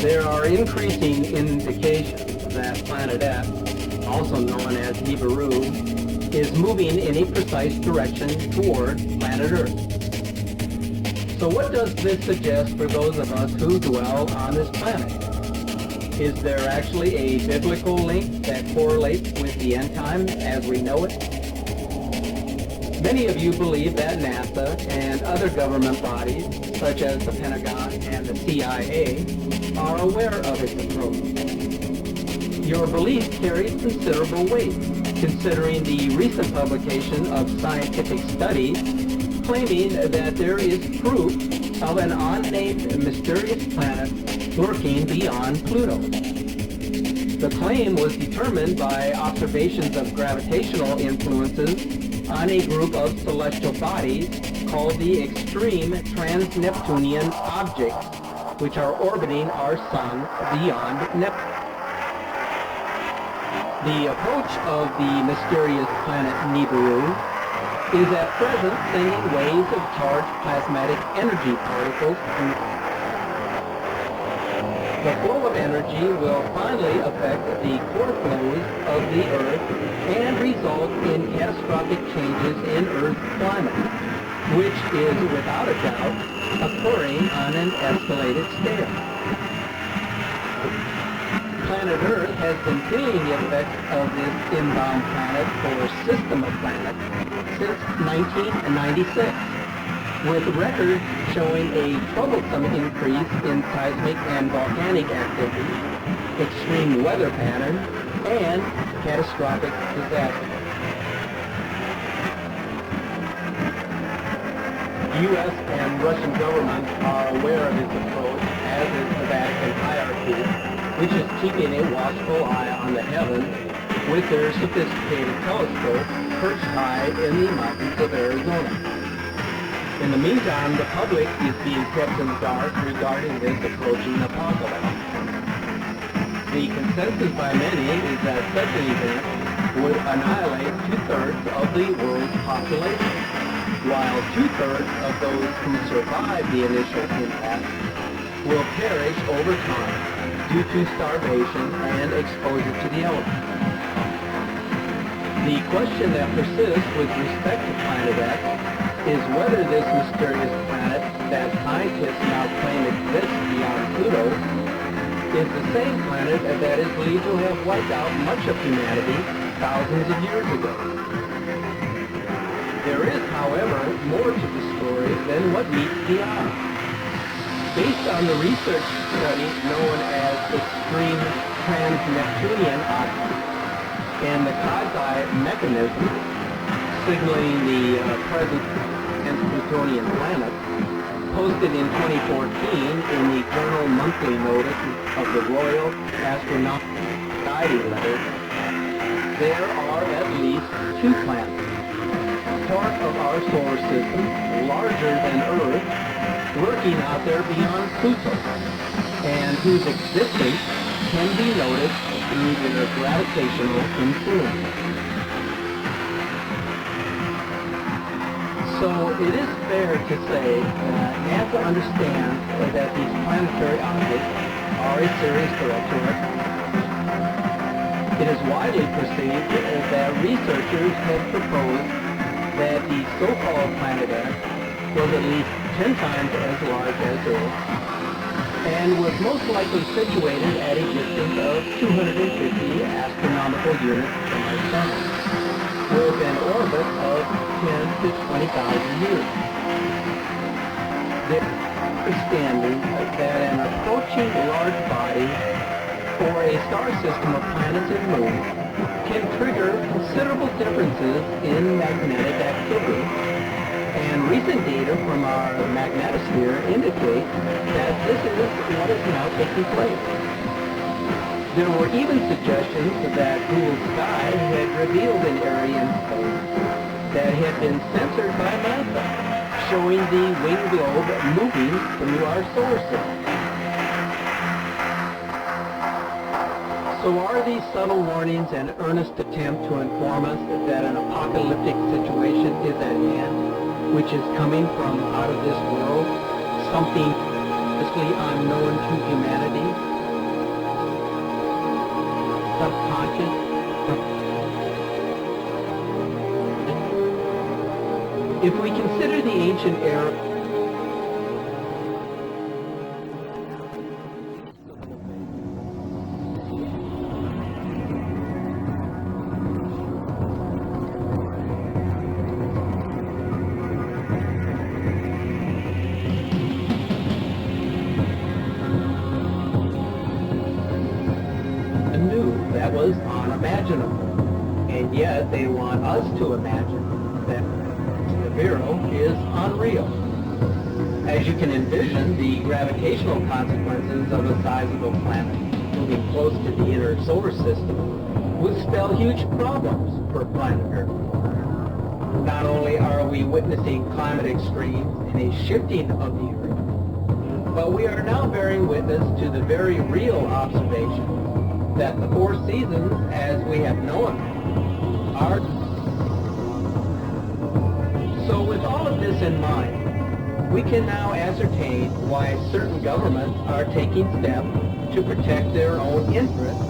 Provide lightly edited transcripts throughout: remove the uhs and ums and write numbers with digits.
There are increasing indications that planet X, also known as Nibiru, is moving in a precise direction toward planet Earth. So what does this suggest for those of us who dwell on this planet? Is there actually a biblical link that correlates with the end time as we know it? Many of you believe that NASA and other government bodies, such as the Pentagon and the CIA, are aware of its approach. Your belief carries considerable weight, considering the recent publication of scientific studies claiming that there is proof of an unnamed mysterious planet lurking beyond Pluto. The claim was determined by observations of gravitational influences on a group of celestial bodies called the extreme trans-Neptunian objects, which are orbiting our sun beyond Neptune. The approach of the mysterious planet Nibiru is at present sending waves of charged plasmatic energy particles. The flow of energy will finally affect the core flows of the Earth and result in catastrophic changes in Earth's climate, which is without a doubt occurring on an escalated scale. Planet Earth has been feeling the effects of this inbound planet or system of planets since 1996, with records showing a troublesome increase in seismic and volcanic activity, extreme weather patterns, and catastrophic disasters. The U.S. and Russian governments are aware of its approach, as is the Vatican hierarchy, which is keeping a watchful eye on the heavens with their sophisticated telescope perched high in the mountains of Arizona. In the meantime, the public is being kept in the dark regarding this approaching apocalypse. The consensus by many is that such an event would annihilate two-thirds of the world's population, while two-thirds of those who survive the initial impact will perish over time due to starvation and exposure to the elements. The question that persists with respect to Planet X is whether this mysterious planet that scientists now claim exists beyond Pluto is the same planet that is believed to have wiped out much of humanity thousands of years ago. There is, however, more to the story than what meets the eye. Based on the research study known as extreme trans-Neptunian objects and the quasi mechanism signaling the presence of Plutonian planets, posted in 2014 in the Journal Monthly Notice of the Royal Astronautical Society letter, there are at least two planets, part of our solar system, larger than Earth, lurking out there beyond Pluto, and whose existence can be noticed through their gravitational influence. So it is fair to say that NASA understands that these planetary objects are a serious threat to our planet. It is widely perceived that researchers have proposed that the so-called Planet X was at least 10 times as large as Earth, and was most likely situated at a distance of 250 astronomical units from our sun, with an orbit of 10 to 20,000 years. There is understanding that an approaching large body or a star system of planets and moons can trigger considerable differences in magnetic activity, and recent data from our magnetosphere indicate that this is what is now taking place. There were even suggestions that Google Sky had revealed an area in space that had been censored by NASA, showing the winged globe moving through our solar system. So are these subtle warnings an earnest attempt to inform us that an apocalyptic situation is at hand, which is coming from out of this world, something mostly unknown to humanity? subconscious. If we consider the ancient era, that was unimaginable. And yet they want us to imagine that Nibiru is unreal. As you can envision, the gravitational consequences of a sizable planet moving close to the inner solar system would spell huge problems for planet Earth. Not only are we witnessing climate extremes and a shifting of the Earth, but we are now bearing witness to the very real observation that the four seasons, as we have known them, are. So with all of this in mind, we can now ascertain why certain governments are taking steps to protect their own interests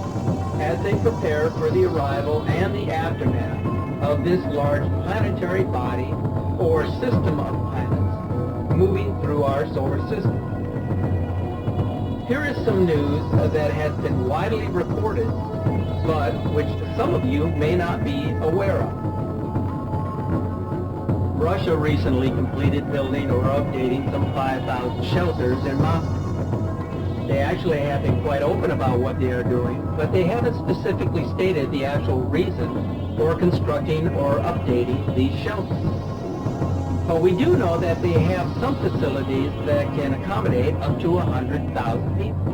as they prepare for the arrival and the aftermath of this large planetary body or system of planets moving through our solar system. Here is some news that has been widely reported, but which some of you may not be aware of. Russia recently completed building or updating some 5,000 shelters in Moscow. They actually have been quite open about what they are doing, but they haven't specifically stated the actual reason for constructing or updating these shelters. But we do know that they have some facilities that can accommodate up to 100,000 people.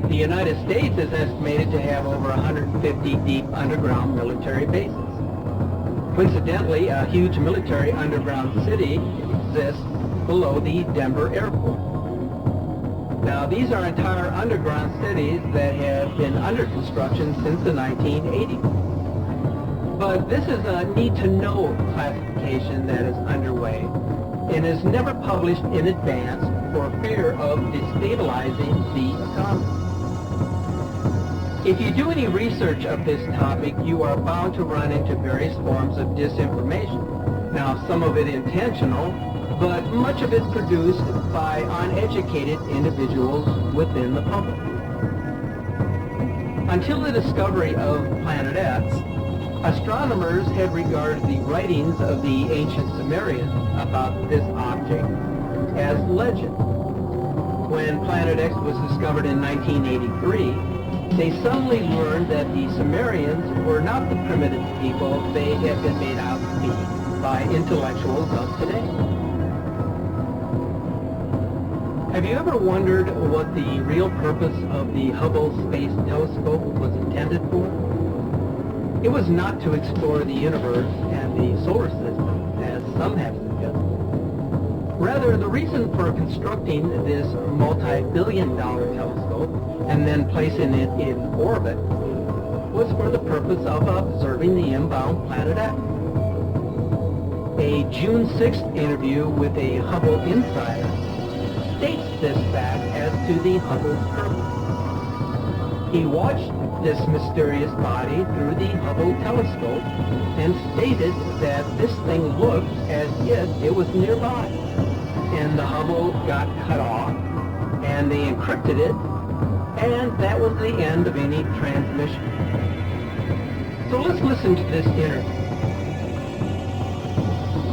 The United States is estimated to have over 150 deep underground military bases. Coincidentally, a huge military underground city exists below the Denver airport. Now, these are entire underground cities that have been under construction since the 1980s. But this is a need-to-know classification that is underway and is never published in advance for fear of destabilizing the economy. If you do any research of this topic, you are bound to run into various forms of disinformation. Now, some of it intentional, but much of it produced by uneducated individuals within the public. Until the discovery of Planet X, astronomers had regarded the writings of the ancient Sumerians about this object as legend. When Planet X was discovered in 1983, they suddenly learned that the Sumerians were not the primitive people they had been made out to be by intellectuals of today. Have you ever wondered what the real purpose of the Hubble Space Telescope was intended for? It was not to explore the universe and the solar system, as some have suggested. Rather, the reason for constructing this multi-billion-dollar telescope and then placing it in orbit was for the purpose of observing the inbound Planet X. A June 6th interview with a Hubble insider states this fact as to the Hubble's purpose. He watched this mysterious body through the Hubble telescope and stated that this thing looked as if it was nearby. And the Hubble got cut off, and they encrypted it, and that was the end of any transmission. So let's listen to this interview.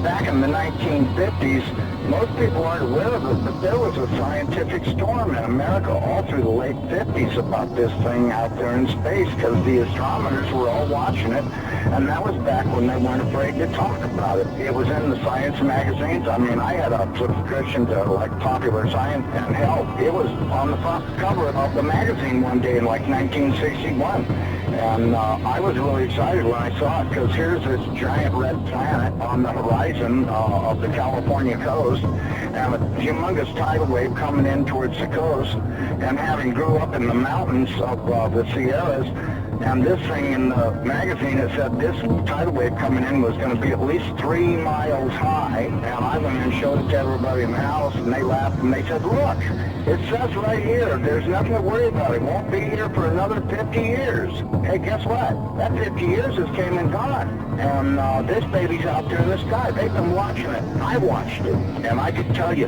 Back in the 1950s, most people aren't aware of it, but there was a scientific storm in America all through the late 50s about this thing out there in space because the astronomers were all watching it, and that was back when they weren't afraid to talk about it. It was in the science magazines. I mean, I had a subscription to like Popular Science, and hell, it was on the front cover of the magazine one day in like 1961. And I was really excited when I saw it because here's this giant red planet on the horizon of the California coast and a humongous tidal wave coming in towards the coast. And having grew up in the mountains of the Sierras, And this thing in the magazine, it said this tidal wave coming in was going to be at least 3 miles high. And I went and showed it to everybody in the house, and they laughed, and they said, look, it says right here, there's nothing to worry about. It won't be here for another 50 years. Hey, guess what? That 50 years has came and gone. And this baby's out there in the sky. They've been watching it. I watched it. And I can tell you,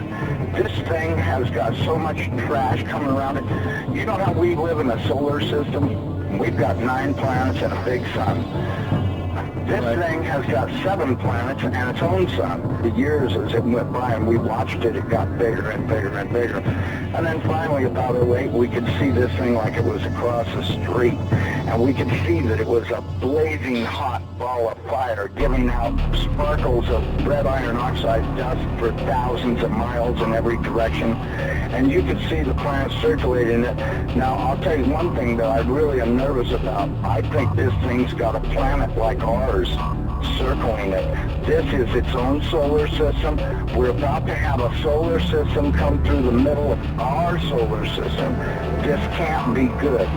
this thing has got so much trash coming around it. You know how we live in a solar system? We've got 9 planets and a big sun. This thing has got 7 planets and its own sun. The years as it went by and we watched it, it got bigger and bigger and bigger. And then finally about 08, we could see this thing like it was across the street. And we could see that it was a blazing hot ball of fire giving out sparkles of red iron oxide dust for thousands of miles in every direction. And you could see the planets circulating it. Now, I'll tell you one thing that I really am nervous about. I think this thing's got a planet like ours circling it. This is its own solar system. We're about to have a solar system come through the middle of our solar system. This can't be good.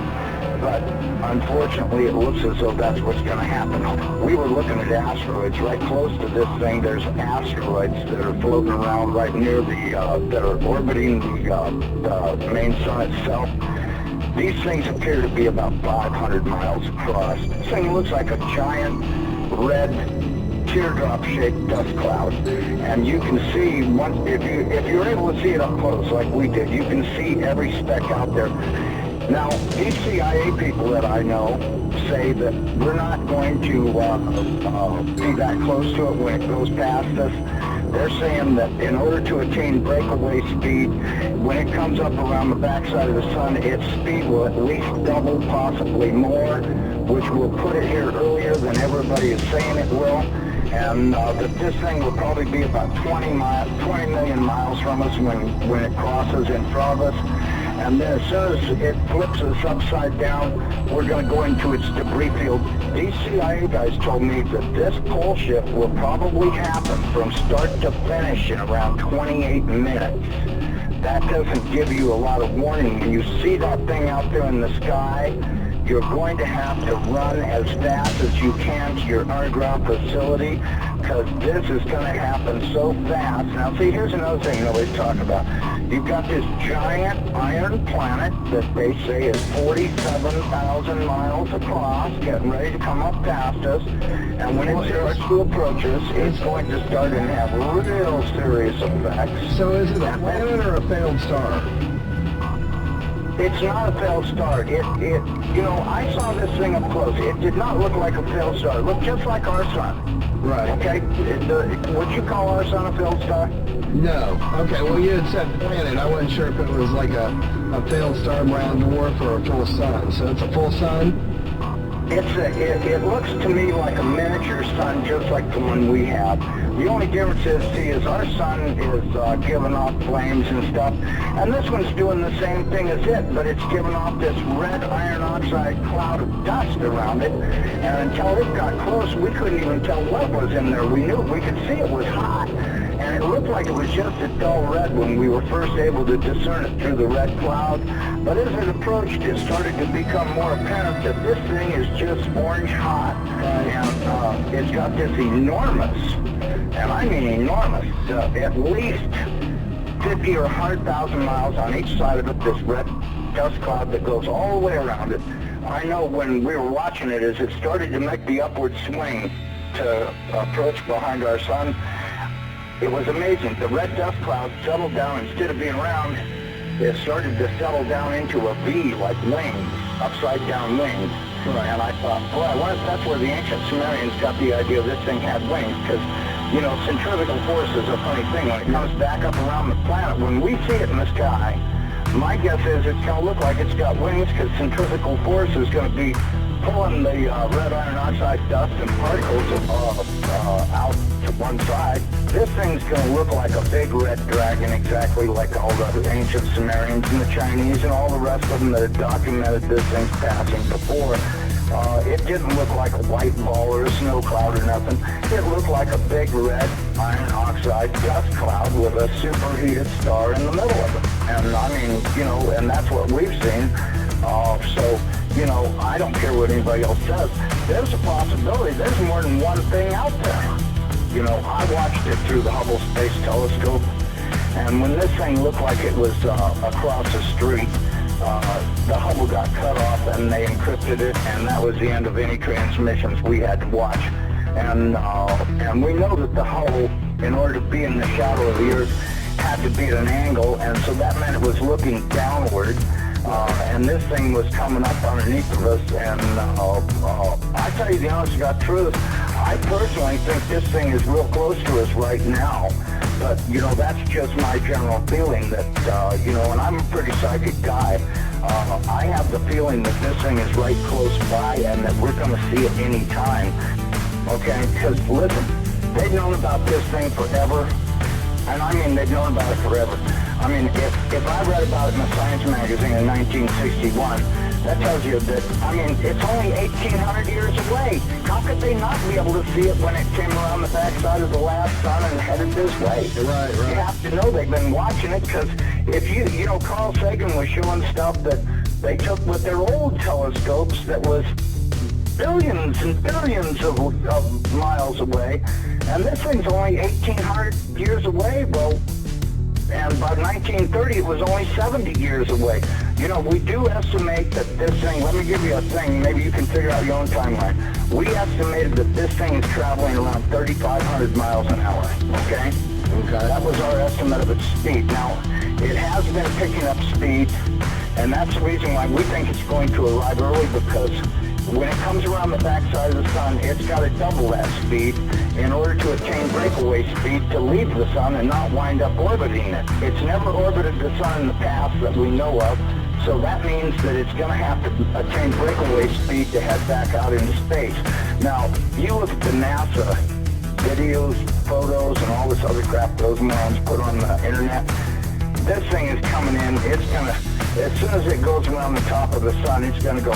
But unfortunately, it looks as though that's what's going to happen. We were looking at asteroids right close to this thing. There's asteroids that are floating around right near that are orbiting the main sun itself. These things appear to be about 500 miles across. This thing looks like a giant red teardrop-shaped dust cloud, and you can see if you're able to see it up close like we did, you can see every speck out there. Now, these CIA people that I know say that we're not going to be that close to it when it goes past us. They're saying that in order to attain breakaway speed, when it comes up around the backside of the sun, its speed will at least double, possibly more, which will put it here earlier than everybody is saying it will. And that this thing will probably be about 20 million miles from us when it crosses in front of us. And then as soon as it flips us upside down, we're going to go into its debris field. These CIA guys told me that this pole shift will probably happen from start to finish in around 28 minutes. That doesn't give you a lot of warning. When you see that thing out there in the sky, you're going to have to run as fast as you can to your underground facility, because this is going to happen so fast. Now, see, here's another thing nobody's talking about. You've got this giant iron planet that they say is 47,000 miles across, getting ready to come up past us, and when it starts to approach us, it's going to start and have real serious effects. So is it a planet or a failed star? It's not a failed star. You know, I saw this thing up close. It did not look like a failed star. It looked just like our sun. Right. Okay? Would you call our sun a failed star? No. Okay, well, you had said planet. I wasn't sure if it was like a failed star, brown dwarf, or a full sun. So it's a full sun? It looks to me like a miniature sun, just like the one we have. The only difference is our sun is giving off flames and stuff, and this one's doing the same thing as it, but it's giving off this red iron oxide cloud of dust around it, and until it got close, we couldn't even tell what was in there. We could see it was hot, and it looked like it was just a dull red when we were first able to discern it through the red cloud, but as it approached, it started to become more apparent that this thing is just orange hot, and it's got this enormous, and I mean enormous, at least 50 or 100,000 miles on each side of it, this red dust cloud that goes all the way around it. I know when we were watching it, as it started to make the upward swing to approach behind our sun, it was amazing. The red dust cloud settled down. Instead of being round, it started to settle down into a V, like wings, upside down wings. Right. And I thought, boy, I wonder if that's where the ancient Sumerians got the idea this thing had wings, because, you know, centrifugal force is a funny thing. When it comes back up around the planet, when we see it in the sky, my guess is it's going to look like it's got wings, because centrifugal force is going to be pulling the red iron oxide dust and particles out to one side. This thing's going to look like a big red dragon, exactly like all the ancient Sumerians and the Chinese and all the rest of them that had documented this thing's passing before. It didn't look like a white ball or a snow cloud or nothing. It looked like a big red iron oxide dust cloud with a superheated star in the middle of it. And I mean, you know, and that's what we've seen. So you know, I don't care what anybody else says, there's a possibility there's more than one thing out there. You know, I watched it through the Hubble Space Telescope, and when this thing looked like it was across the street, the Hubble got cut off and they encrypted it, and that was the end of any transmissions we had to watch. And we know that the Hubble, in order to be in the shadow of the Earth, had to be at an angle, and so that meant it was looking downward. And this thing was coming up underneath of us, and I tell you the honest to God truth, I personally think this thing is real close to us right now. But, you know, that's just my general feeling that, you know, and I'm a pretty psychic guy. I have the feeling that this thing is right close by and that we're going to see it any time. Okay? Because, listen, they've known about this thing forever. And I mean, they've known about it forever. I mean, if I read about it in a science magazine in 1961, that tells you that, I mean, it's only 1,800 years away. How could they not be able to see it when it came around the backside of the last sun and headed this way? Right. You have to know they've been watching it, because if you know, Carl Sagan was showing stuff that they took with their old telescopes that was billions and billions of miles away, and this thing's only 1,800 years away. Well, and by 1930 it was only 70 years away. You know, we do estimate that this thing, let me give you a thing, maybe you can figure out your own timeline. We estimated that this thing is traveling around 3,500 miles an hour, okay? That was our estimate of its speed. Now, it has been picking up speed, and that's the reason why we think it's going to arrive early, because when it comes around the backside of the sun, it's got to double that speed in order to attain breakaway speed to leave the sun and not wind up orbiting it. It's never orbited the sun in the past that we know of, so that means that it's going to have to attain breakaway speed to head back out into space. Now, you look at the NASA videos, photos, and all this other crap those morons put on the internet. This thing is coming in, it's going to, as soon as it goes around the top of the sun, it's going to go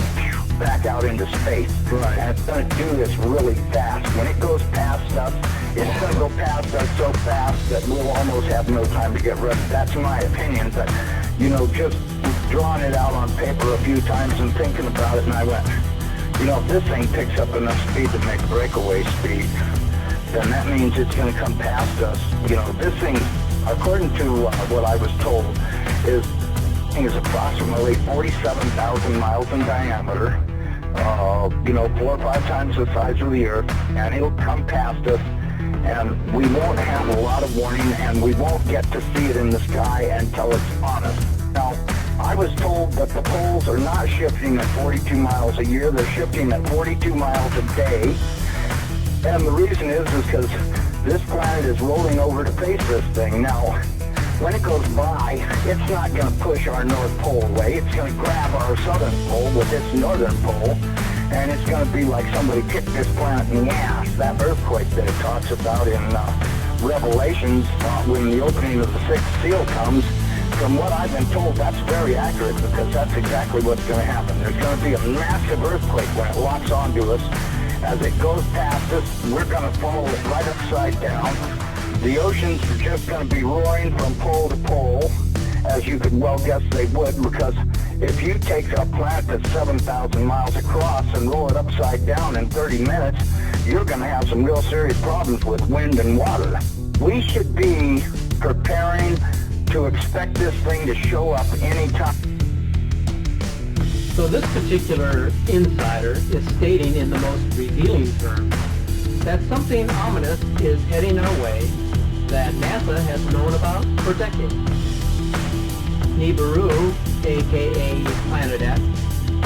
back out into space. Right. And it's going to do this really fast. When it goes past us, it's going to go past us so fast that we'll almost have no time to get ready. That's my opinion, but, you know, just drawing it out on paper a few times and thinking about it, and I went, you know, if this thing picks up enough speed to make breakaway speed, then that means it's going to come past us. You know, this thing, according to what I was told, is approximately 47,000 miles in diameter, you know, 4 or 5 times the size of the Earth, and it'll come past us, and we won't have a lot of warning, and we won't get to see it in the sky until it's on us. Now, I was told that the poles are not shifting at 42 miles a year, they're shifting at 42 miles a day, and the reason is because this planet is rolling over to face this thing. Now, when it goes by, it's not going to push our North Pole away. It's going to grab our southern pole with its northern pole, and it's going to be like somebody kicked this planet in the ass. That earthquake that it talks about in Revelations, when the opening of the sixth seal comes, from what I've been told, that's very accurate, because that's exactly what's going to happen. There's going to be a massive earthquake when it locks onto us. As it goes past us, we're going to follow it right upside down. The oceans are just going to be roaring from pole to pole, as you could well guess they would, because if you take a planet that's 7,000 miles across and roll it upside down in 30 minutes, you're going to have some real serious problems with wind and water. We should be preparing to expect this thing to show up anytime. So this particular insider is stating in the most revealing terms that something ominous is heading our way that NASA has known about for decades. Nibiru, aka Planet X,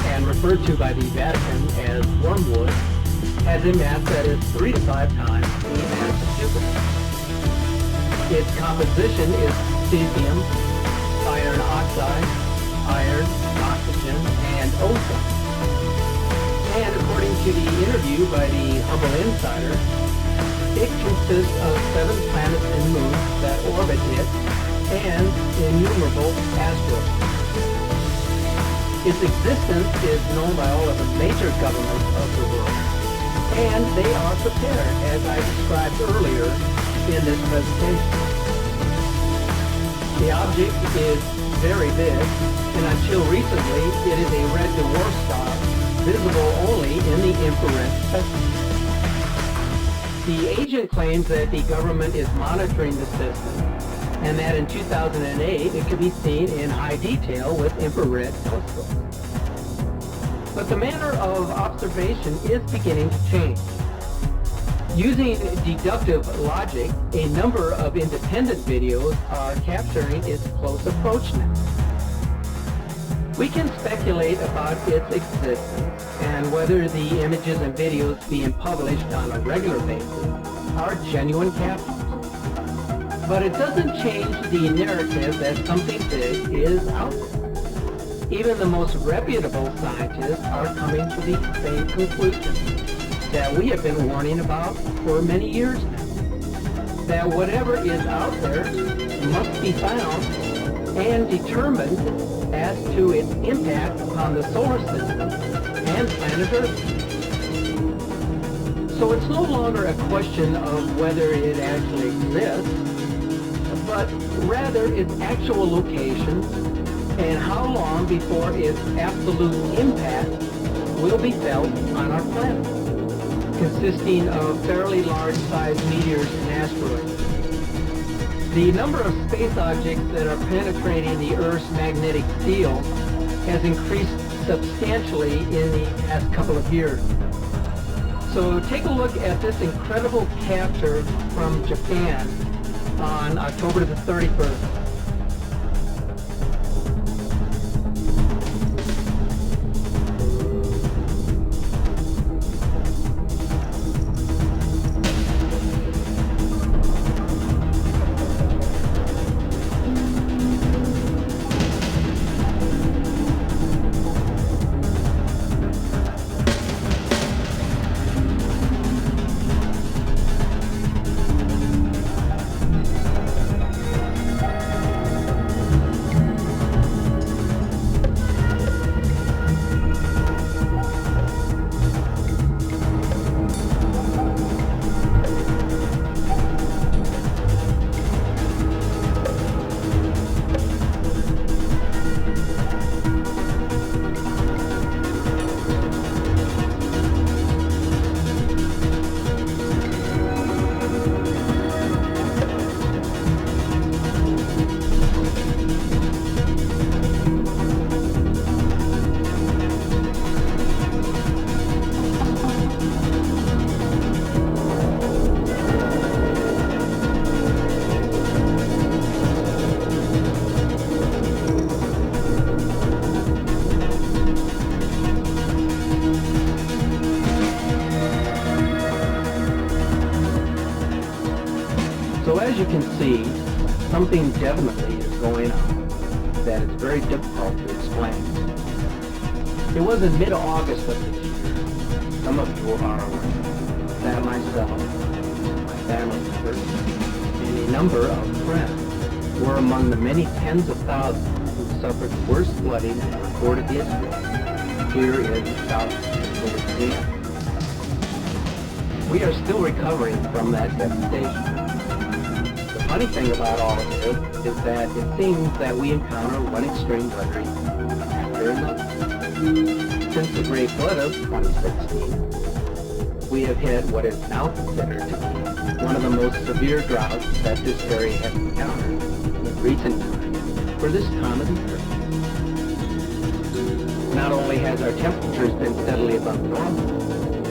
and referred to by the Vatican as Wormwood, has a mass that is 3 to 5 times the mass of Jupiter. Its composition is cesium, iron oxide, iron, oxygen, and ozone. And according to the interview by the Hubble Insider, it consists of 7 planets and moons that orbit it and innumerable asteroids. Its existence is known by all of the major governments of the world, and they are prepared, as I described earlier in this presentation. The object is very big, and until recently, it is a red dwarf star visible only in the infrared spectrum. The agent claims that the government is monitoring the system and that in 2008 it could be seen in high detail with infrared telescopes. But the manner of observation is beginning to change. Using deductive logic, a number of independent videos are capturing its close approach now. We can speculate about its existence and whether the images and videos being published on a regular basis are genuine captures. But it doesn't change the narrative that something big is out there. Even the most reputable scientists are coming to the same conclusion that we have been warning about for many years now. That whatever is out there must be found and determined as to its impact upon the solar system and planet Earth. So it's no longer a question of whether it actually exists, but rather its actual location and how long before its absolute impact will be felt on our planet, consisting of fairly large-sized meteors and asteroids. The number of space objects that are penetrating the Earth's magnetic field has increased substantially in the past couple of years. So take a look at this incredible capture from Japan on October the 31st. So as you can see, something definitely is going on that is very difficult to explain. It was in mid-August of this year. Some of you are aware that myself, my family members, and a number of friends were among the many tens of thousands who suffered the worst flooding in recorded history here in South Louisiana. We are still recovering from that devastation. The funny thing about all of this is that it seems that we encounter one extreme weather after another. Since the Great Flood of 2016, we have hit what is now considered to be one of the most severe droughts that this area has encountered in recent times for this time of the year. Not only has our temperatures been steadily above normal,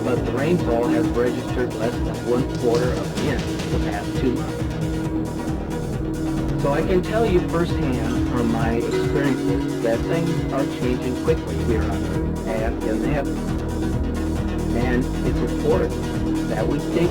but the rainfall has registered less than 1/4 of an inch for the past 2 months. So I can tell you firsthand from my experiences that things are changing quickly here on Earth and in the heavens. And it's important that we stay